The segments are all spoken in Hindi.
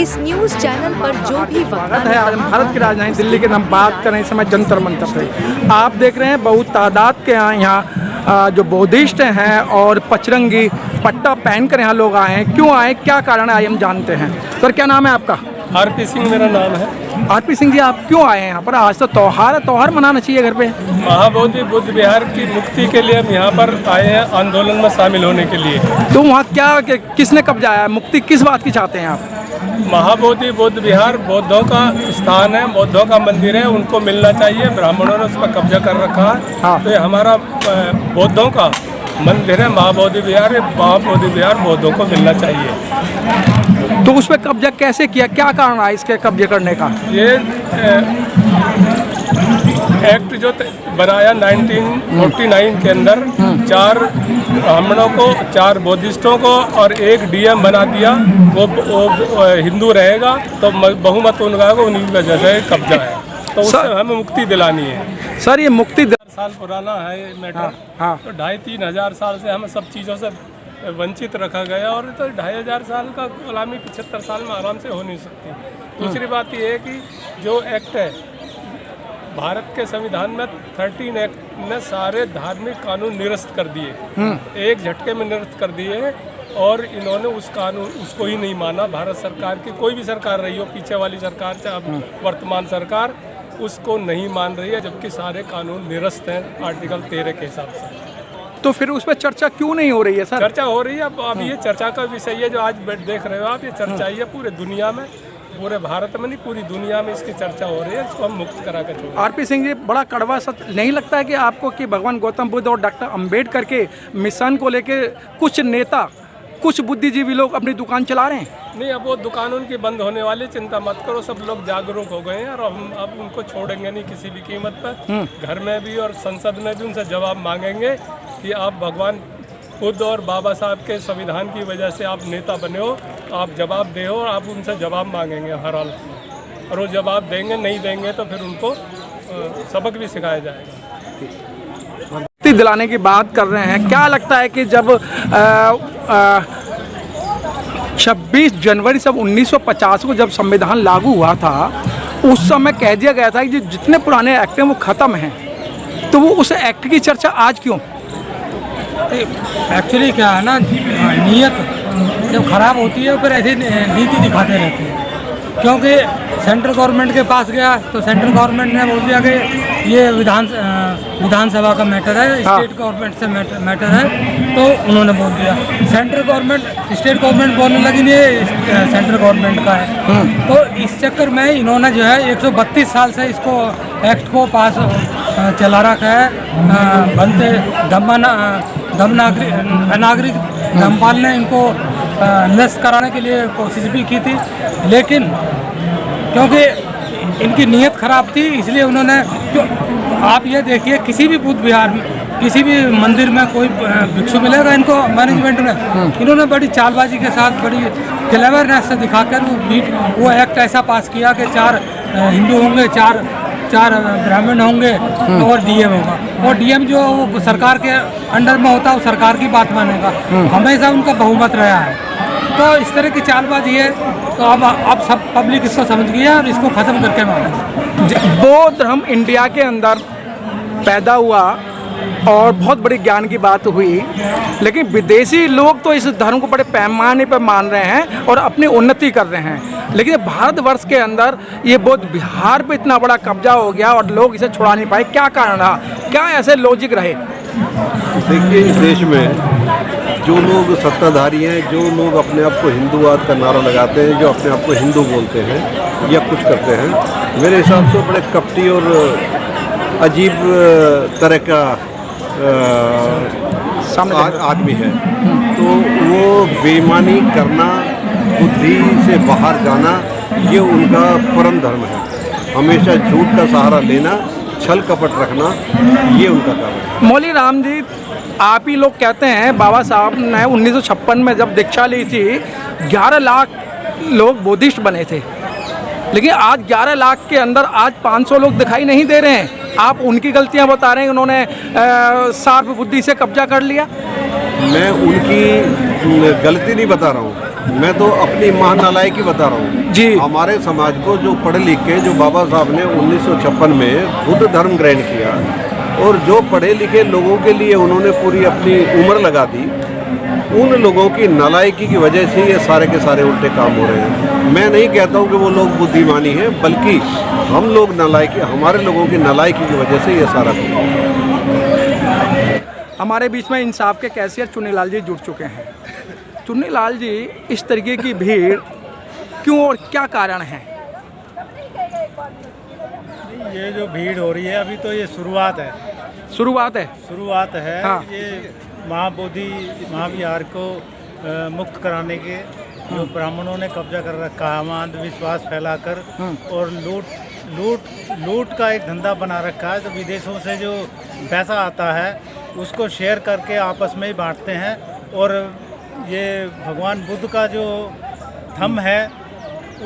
इस न्यूज चैनल पर जो भी स्वागत है। आज हम भारत की राजधानी दिल्ली के हम बात करें इस समय जंतर मंतर से। आप देख रहे हैं बहुत तादाद के यहाँ जो बौद्धिस्ट हैं और पचरंगी पट्टा पहन कर यहाँ लोग आए हैं। क्यों आए, क्या कारण है, आइए हम जानते हैं। सर क्या नाम है आपका? आरपी सिंह मेरा नाम है। आरपी सिंह जी, आप क्यों आए हैं यहाँ पर? आज तो त्योहार है, त्योहार मनाना चाहिए घर पे। महाबोधि बुद्ध विहार की मुक्ति के लिए हम यहाँ पर आए हैं, आंदोलन में शामिल होने के लिए। तो वहाँ क्या किसने कब्जा है, मुक्ति किस बात की चाहते हैं आप? महाबोधि बुद्ध विहार बौद्धों का स्थान है, बौद्धों का मंदिर है, उनको मिलना चाहिए। ब्राह्मणों ने उस पर कब्जा कर रखा है। हाँ। तो ये हमारा बौद्धों का मंदिर है, महाबोधि विहार। महाबोधि विहार बौद्धों को मिलना चाहिए। तो उस पर कब्जा कैसे किया, क्या कारण है इसके कब्जे करने का? ये एक्ट जो बनाया 1949 के अंदर 4 ब्राह्मणों को, 4 बौद्धिस्टों को और 1 डीएम बना दिया। वो हिंदू रहेगा तो बहुमत उनका को, उन्हीं की वजह से कब्जा है। तो उससे हमें मुक्ति दिलानी है। सर ये मुक्ति साल पुराना है ये मैटर। हाँ। तो 2,500-3 हज़ार साल से हमें सब चीज़ों से वंचित रखा गया और तो 2,500 साल का गुलामी 75 साल में आराम से हो नहीं सकती। दूसरी बात ये है कि जो एक्ट है भारत के संविधान में 13 एक्ट ने सारे धार्मिक कानून निरस्त कर दिए, एक झटके में निरस्त कर दिए। और इन्होंने उस कानून उसको ही नहीं माना। भारत सरकार की कोई भी सरकार रही हो, पीछे वाली सरकार चाहे अब वर्तमान सरकार, उसको नहीं मान रही है, जबकि सारे कानून निरस्त हैं आर्टिकल 13 के हिसाब से। तो फिर उस पर चर्चा क्यों नहीं हो रही है सर? चर्चा हो रही है। अब ये चर्चा का विषय है जो आज देख रहे हो आप, ये चर्चा ही है पूरे दुनिया में, पूरे भारत में नहीं पूरी दुनिया में इसकी चर्चा हो रही है। इसको हम मुक्त करा कर छोड़ें। आरपी सिंह जी, बड़ा कड़वा सच नहीं लगता है कि आपको कि भगवान गौतम बुद्ध और डॉक्टर अंबेडकर के मिशन को लेके कुछ नेता, कुछ बुद्धिजीवी लोग अपनी दुकान चला रहे हैं? नहीं, अब वो दुकान उनकी बंद होने वाली, चिंता मत करो। सब लोग जागरूक हो गए हैं और हम अब उनको छोड़ेंगे नहीं किसी भी कीमत पर। घर में भी और संसद में भी उनसे जवाब मांगेंगे कि आप भगवान बुद्ध और बाबा साहब के संविधान की वजह से आप नेता बने हो, आप जवाब दे हो और आप उनसे जवाब मांगेंगे हर हाल में। और वो जवाब देंगे, नहीं देंगे तो फिर उनको सबक भी सिखाया जाएगा। मुक्ति दिलाने की बात कर रहे हैं। क्या लगता है कि जब 26 जनवरी सब 1950 को जब संविधान लागू हुआ था, उस समय कह दिया गया था कि जितने पुराने एक्ट हैं वो ख़त्म हैं, तो वो उस एक्ट की चर्चा आज क्यों? एक्चुअली क्या है ना, नीयत जब ख़राब होती है फिर ऐसी नीति दिखाते रहते हैं। क्योंकि सेंट्रल गवर्नमेंट के पास गया तो सेंट्रल गवर्नमेंट ने बोल दिया कि ये विधानसभा का मैटर है, स्टेट गवर्नमेंट से मैटर है, तो उन्होंने बोल दिया। सेंट्रल गवर्नमेंट स्टेट गवर्नमेंट बोलने लगी नहीं, ये सेंट्रल गवर्नमेंट का है। तो इस चक्कर में इन्होंने जो है 132 साल से इसको एक्ट को पास चला रखा है। बनते अनागरिक धर्मपाल ने इनको नष्ट कराने के लिए कोशिश भी की थी, लेकिन क्योंकि इनकी नीयत ख़राब थी इसलिए उन्होंने, जो आप ये देखिए किसी भी बुद्ध विहार में, किसी भी मंदिर में कोई भिक्षु मिलेगा इनको मैनेजमेंट में, इन्होंने बड़ी चालबाजी के साथ, बड़ी क्लेवरनेस से दिखाकर वो एक्ट ऐसा पास किया कि 4 हिंदू होंगे, 4 ब्राह्मण होंगे और डीएम होगा। और डीएम जो सरकार के अंडर में होता है वो सरकार की बात मानेगा, हमेशा उनका बहुमत रहा है। तो इस तरह की चालबाजी है। तो अब सब पब्लिक इसको समझ गई है और इसको ख़त्म करके मानेगा। बौद्ध धर्म इंडिया के अंदर पैदा हुआ और बहुत बड़ी ज्ञान की बात हुई, लेकिन विदेशी लोग तो इस धर्म को बड़े पैमाने पर मान रहे हैं और अपनी उन्नति कर रहे हैं। लेकिन भारतवर्ष के अंदर ये बौद्ध विहार पे इतना बड़ा कब्जा हो गया और लोग इसे छुड़ा नहीं पाए। क्या कारण रहा, क्या ऐसे लॉजिक रहे? देखिए, इस देश में जो लोग सत्ताधारी हैं, जो लोग अपने आप को हिंदूवाद का नारा लगाते हैं, जो अपने आप को हिंदू बोलते हैं या कुछ करते हैं, मेरे हिसाब से बड़े कपटी और अजीब तरह का आदमी है। तो वो बेईमानी करना, बुद्धि से बाहर जाना, ये उनका परम धर्म है। हमेशा झूठ का सहारा लेना, छल कपट रखना, ये उनका काम है। मौली राम जी, आप ही लोग कहते हैं बाबा साहब ने 1956 में जब दीक्षा ली थी 11 लाख लोग बुद्धिस्ट बने थे, लेकिन आज 11 लाख के अंदर आज 500 लोग दिखाई नहीं दे रहे हैं। आप उनकी गलतियां बता रहे हैं, उन्होंने सार्प बुद्धि से कब्जा कर लिया। मैं उनकी गलती नहीं बता रहा हूँ, मैं तो अपनी महानालायकी बता रहा हूँ जी। हमारे समाज को जो पढ़े लिख के जो बाबा साहब ने 1956 में बुद्ध धर्म ग्रहण किया और जो पढ़े लिखे लोगों के लिए उन्होंने पूरी अपनी उम्र लगा दी, उन लोगों की नालायकी की वजह से ये सारे के सारे उल्टे काम हो रहे हैं। मैं नहीं कहता हूँ कि वो लोग बुद्धिमानी हैं, बल्कि हम लोग नालायकी, हमारे लोगों की नालायकी की वजह से ये सारा हमारे बीच में इंसाफ के कैशियर चुन्नीलाल जी जुड़ चुके हैं। चुन्नीलाल जी, इस तरीके की भीड़ क्यों और क्या कारण है? ये जो भीड़ हो रही है अभी तो ये शुरुआत है। शुरुआत है। हाँ। ये महाबोधि महाविहार को मुक्त कराने के जो ब्राह्मणों ने कब्जा कर रखा है, वहाँ अंधविश्वास फैलाकर और लूट का एक धंधा बना रखा है। तो विदेशों से जो पैसा आता है उसको शेयर करके आपस में ही बांटते हैं और ये भगवान बुद्ध का जो धम्म है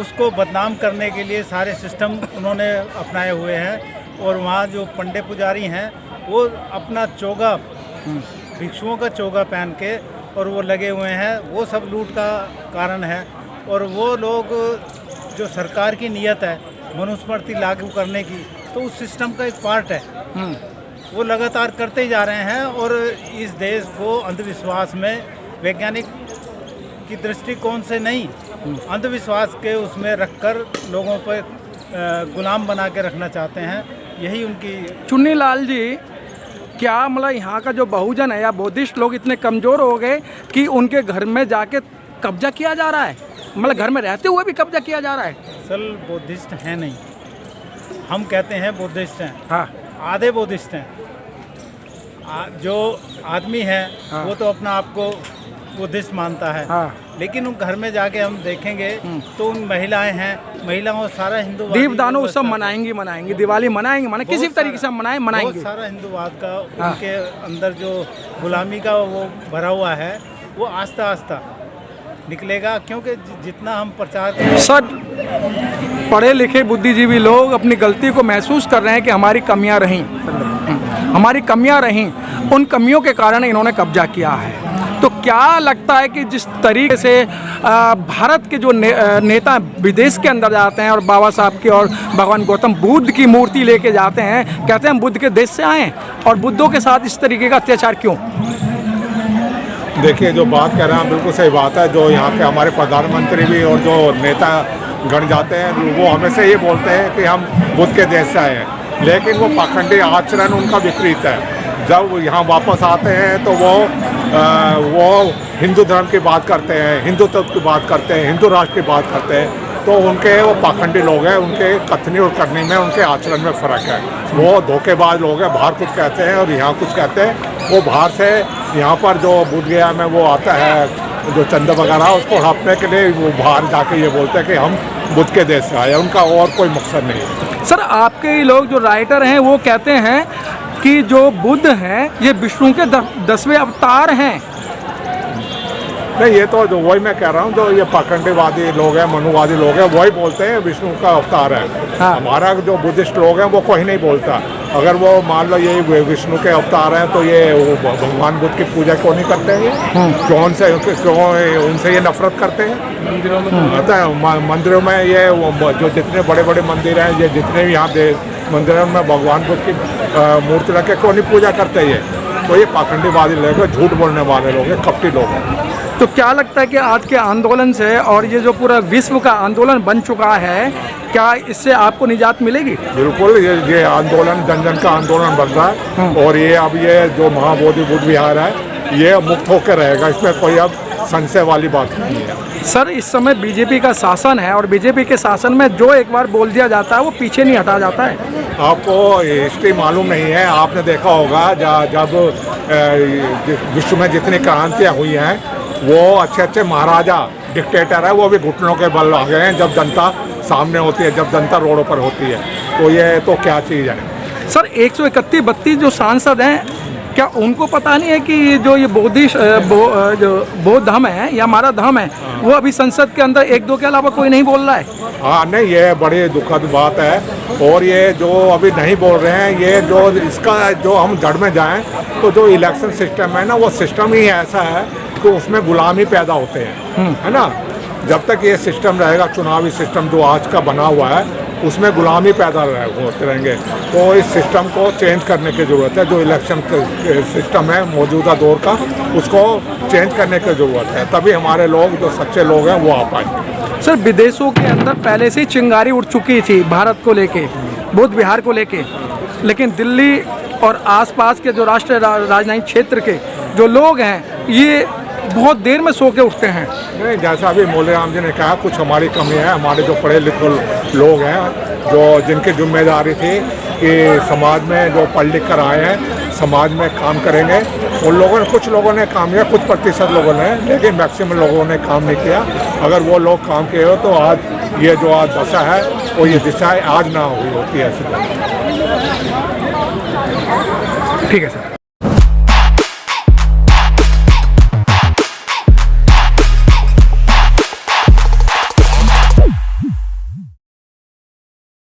उसको बदनाम करने के लिए सारे सिस्टम उन्होंने अपनाए हुए हैं। और वहाँ जो पंडे पुजारी हैं वो अपना चोगा, भिक्षुओं का चोगा पहन के और वो लगे हुए हैं, वो सब लूट का कारण है। और वो लोग जो सरकार की नीयत है मनुस्मृति लागू करने की, तो उस सिस्टम का एक पार्ट है, वो लगातार करते ही जा रहे हैं। और इस देश को अंधविश्वास में वैज्ञानिक की दृष्टिकोण से नहीं, अंधविश्वास के उसमें रखकर लोगों पर गुलाम बना के रखना चाहते हैं। यही उनकी। चुन्नीलाल जी, क्या मतलब यहाँ का जो बहुजन है या बुद्धिस्ट लोग इतने कमज़ोर हो गए कि उनके घर में जाके कब्जा किया जा रहा है? मतलब घर में रहते हुए भी कब्जा किया जा रहा है? असल बुद्धिस्ट हैं नहीं, हम कहते हैं बुद्धिस्ट हैं। हाँ। आधे बुद्धिस्ट हैं। जो आदमी है वो तो अपना आप को बुद्धिस्ट मानता है। हाँ। लेकिन उन घर में जाके हम देखेंगे तो उन महिलाएं हैं, महिलाओं सारा हिंदूवाद, दीपदानों उत्सव मनाएंगी, दिवाली मनाएंगे, किसी भी तरीके से मनाएंगे। बहुत सारा हिंदूवाद का उनके अंदर जो गुलामी का वो भरा हुआ है वो आस्ता आस्ता निकलेगा, क्योंकि जितना हम प्रचार करें। सर, पढ़े लिखे बुद्धिजीवी लोग अपनी गलती को महसूस कर रहे हैं कि हमारी कमियां रहीं, उन कमियों के कारण इन्होंने कब्जा किया है। तो क्या लगता है कि जिस तरीके से भारत के जो नेता विदेश के अंदर जाते हैं और बाबा साहब की और भगवान गौतम बुद्ध की मूर्ति लेके जाते हैं, कहते हैं हम बुद्ध के देश से आए हैं, और बुद्धों के साथ इस तरीके का अत्याचार क्यों? देखिए, जो बात कह रहे हैं बिल्कुल सही बात है। जो यहाँ के हमारे प्रधानमंत्री भी और जो नेता गण जाते हैं वो हमेशा ये बोलते हैं कि हम बुद्ध के देश से आए हैं, लेकिन वो पाखंडी आचरण उनका विपरीत है। जब वो यहाँ वापस आते हैं तो वो हिंदू धर्म की बात करते हैं, हिंदुत्व की बात करते हैं, हिंदू राष्ट्र की बात करते हैं, तो उनके वो पाखंडी लोग हैं। उनके कथनी और करनी में, उनके आचरण में फ़र्क है। वो धोखेबाज लोग हैं, बाहर कुछ कहते हैं और यहाँ कुछ कहते हैं। वो बाहर से यहाँ पर जो बुद्ध गया में वो आता है जो चंदा वगैरह, उसको हड़पने के लिए वो बाहर जाके ये बोलते हैं कि हम बुद्ध के देश से आए, उनका और कोई मकसद नहीं है। सर, आपके ही लोग जो राइटर हैं वो कहते हैं कि जो बुद्ध हैं ये विष्णु के 10वें अवतार हैं। नहीं, ये तो जो वही मैं कह रहा हूँ, जो ये पाखंडीवादी लोग हैं, मनुवादी लोग हैं, वही बोलते हैं विष्णु का अवतार है। हाँ। हमारा जो बुद्धिस्ट लोग हैं वो कोई नहीं बोलता। अगर वो मान लो ये विष्णु के अवतार हैं तो ये भगवान बुद्ध की पूजा क्यों नहीं करते हैं? क्यों उनसे ये नफरत करते हैं? मंदिरों में ये जो जितने बड़े बड़े मंदिर हैं, ये जितने भी यहाँ मंदिरों में भगवान बुद्ध की मूर्ति रख के क्यों नहीं पूजा करते? ये तो ये पाखंडीवादी लोग हैं, झूठ बोलने वाले लोग हैं, कपटी लोग हैं। तो क्या लगता है कि आज के आंदोलन से और ये जो पूरा विश्व का आंदोलन बन चुका है, क्या इससे आपको निजात मिलेगी? बिल्कुल, ये आंदोलन जन जन का आंदोलन बन रहा है और ये अब ये जो महाबोधि बुद्ध विहार है ये मुक्त होकर रहेगा, इसमें कोई अब संशय वाली बात नहीं है। सर, इस समय बीजेपी का शासन है और बीजेपी के शासन में जो एक बार बोल दिया जाता है वो पीछे नहीं हटा जाता है। आपको हिस्ट्री मालूम नहीं है, आपने देखा होगा जब विश्व में जितनी क्रांतियाँ हुई हैं वो अच्छे महाराजा डिक्टेटर है वो भी घुटनों के बल आ गए हैं जब जनता सामने होती है, जब जनता रोडों पर होती है। तो ये तो क्या चीज़ है? सर, 131-32 जो सांसद हैं क्या उनको पता नहीं है कि जो ये जो बौद्ध धर्म है या हमारा धर्म है वो अभी संसद के अंदर 1-2 के अलावा कोई नहीं बोल रहा है? हाँ नहीं, ये बड़ी दुखद बात है। और ये जो अभी नहीं बोल रहे हैं, ये जो इसका जो हम जड़ में जाएं तो जो इलेक्शन सिस्टम है ना, वो सिस्टम ही ऐसा है तो उसमें गुलामी पैदा होते हैं, है ना। जब तक ये सिस्टम रहेगा, चुनावी सिस्टम जो आज का बना हुआ है, उसमें गुलामी पैदा होते रहेंगे। तो इस सिस्टम को चेंज करने की ज़रूरत है। जो इलेक्शन सिस्टम है मौजूदा दौर का, उसको चेंज करने की ज़रूरत है, तभी हमारे लोग जो सच्चे लोग हैं वो आ पाएंगे। सर, विदेशों के अंदर पहले से ही चिंगारी उठ चुकी थी भारत को लेके, बौद्ध विहार को लेके, लेकिन दिल्ली और आसपास के जो राष्ट्रीय राजधानी क्षेत्र के जो लोग हैं ये बहुत देर में सो के उठते हैं। नहीं, जैसा अभी मौलराम जी ने कहा, कुछ हमारी कमी है। हमारे जो पढ़े लिखे लोग हैं, जो जिनकी जिम्मेदारी थी कि समाज में जो पढ़ लिख कर आए हैं, समाज में काम करेंगे, उन लोगों ने, कुछ लोगों ने काम किया, कुछ प्रतिशत लोगों ने, लेकिन मैक्सिमम लोगों ने काम नहीं किया। अगर वो लोग काम किए हो तो आज ये जो आज दशा है वो ये दिशा आज ना हुई होती है ऐसी। ठीक है सर।